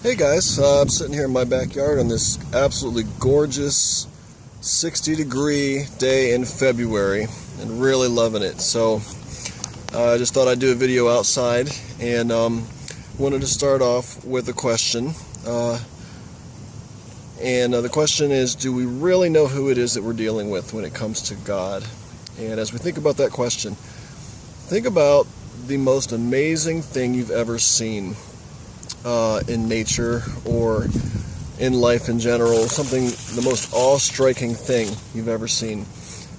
Hey guys, I'm sitting here in my backyard on this absolutely gorgeous 60-degree day in February and really loving it. So I just thought I'd do a video outside and wanted to start off with a question. The question is, do we really know who it is that we're dealing with when it comes to God? And as we think about that question, think about the most amazing thing you've ever seen in nature or in life in general, the most awe-striking thing you've ever seen.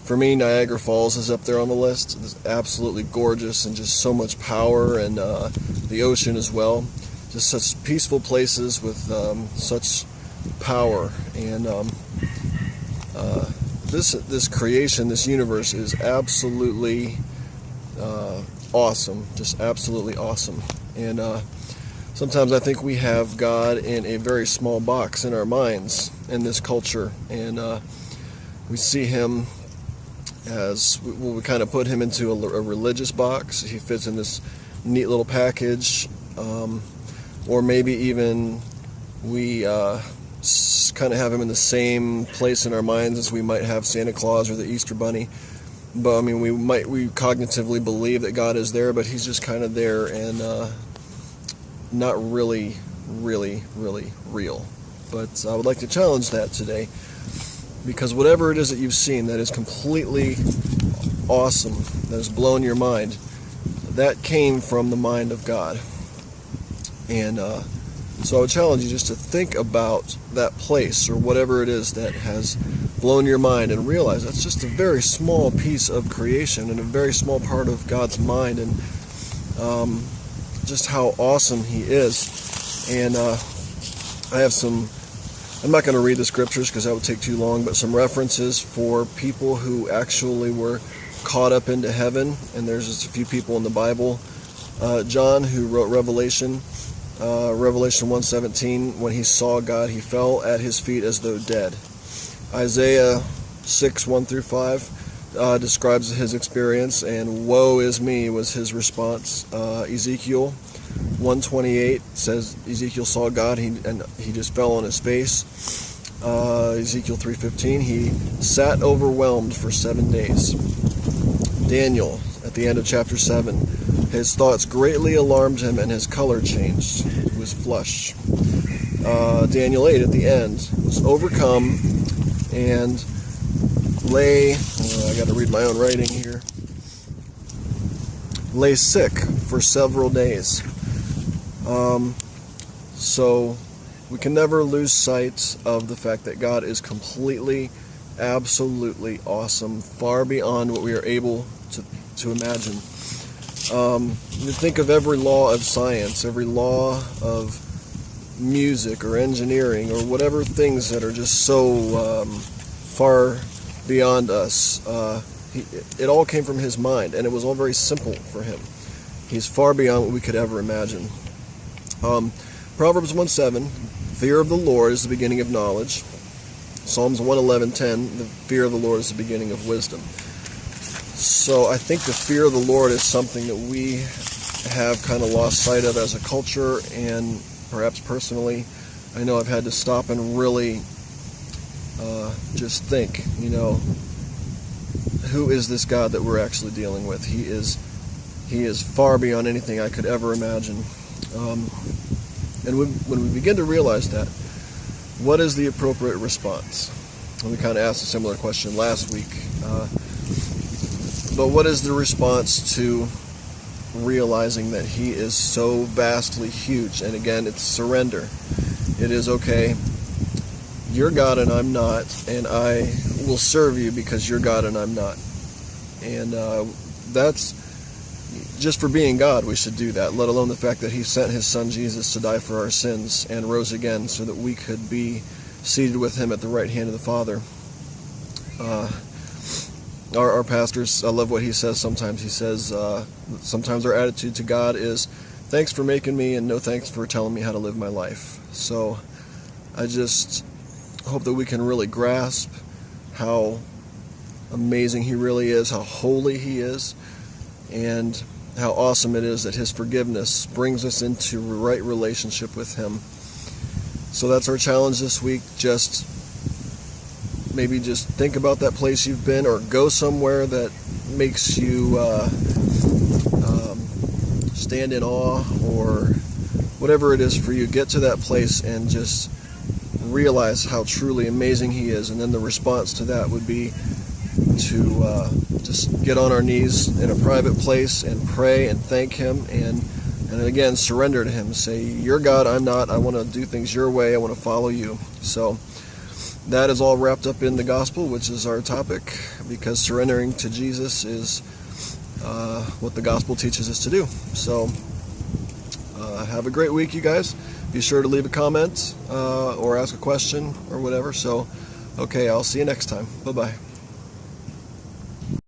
For me, Niagara Falls is up there on the list. It's absolutely gorgeous and just so much power, and the ocean as well. Just such peaceful places with such power. And this creation, this universe is absolutely awesome. Just absolutely awesome. And sometimes I think we have God in a very small box in our minds in this culture, and we see Him as, we kind of put Him into a religious box. He fits in this neat little package, or maybe even we kind of have Him in the same place in our minds as we might have Santa Claus or the Easter Bunny. But I mean, we cognitively believe that God is there, but He's just kind of there and not really real. But I would like to challenge that today, because whatever it is that you've seen that is completely awesome, that has blown your mind, that came from the mind of God. And so I would challenge you just to think about that place or whatever it is that has blown your mind and realize that's just a very small piece of creation and a very small part of God's mind, and just how awesome He is. And I have I'm not going to read the scriptures because that would take too long, but some references for people who actually were caught up into heaven. And there's just a few people in the Bible. John, who wrote Revelation 1:17, when he saw God, he fell at His feet as though dead. Isaiah 6:1-5 describes his experience, and woe is me was his response. Ezekiel 1:28 says Ezekiel saw God and he just fell on his face. Ezekiel 3:15, he sat overwhelmed for 7 days. Daniel, at the end of chapter 7, his thoughts greatly alarmed him and his color changed. He was flushed. Daniel 8 at the end was overcome and lay, I got to read my own writing here, lay sick for several days. So we can never lose sight of the fact that God is completely, absolutely awesome, far beyond what we are able to imagine. You think of every law of science, every law of music or engineering or whatever things that are just so far beyond us. It all came from His mind, and it was all very simple for Him. He's far beyond what we could ever imagine. Proverbs 1:7, fear of the Lord is the beginning of knowledge. Psalms 111:10, the fear of the Lord is the beginning of wisdom. So I think the fear of the Lord is something that we have kind of lost sight of as a culture, and perhaps personally, I know I've had to stop and really just think, who is this God that we're actually dealing with? He is far beyond anything I could ever imagine. And when we begin to realize that, what is the appropriate response? And we kind of asked a similar question last week. But what is the response to realizing that He is so vastly huge? And again, it's surrender. It is, okay, you're God and I'm not, and I will serve you because you're God and I'm not. And that's just for being God, we should do that, let alone the fact that He sent His Son Jesus to die for our sins and rose again so that we could be seated with Him at the right hand of the Father. Our pastors, I love what he says sometimes. He says, sometimes our attitude to God is, thanks for making me and no thanks for telling me how to live my life. So I just hope that we can really grasp how amazing He really is, how holy He is, and how awesome it is that His forgiveness brings us into right relationship with Him. So that's our challenge this week. Maybe just think about that place you've been, or go somewhere that makes you stand in awe, or whatever it is for you. Get to that place and just realize how truly amazing He is. And then the response to that would be to just get on our knees in a private place and pray and thank Him, and again surrender to Him. Say, "You're God, I'm not. I want to do things Your way. I want to follow You." So that is all wrapped up in the gospel, which is our topic, because surrendering to Jesus is what the gospel teaches us to do. So have a great week, you guys. Be sure to leave a comment or ask a question or whatever. So, okay, I'll see you next time. Bye-bye.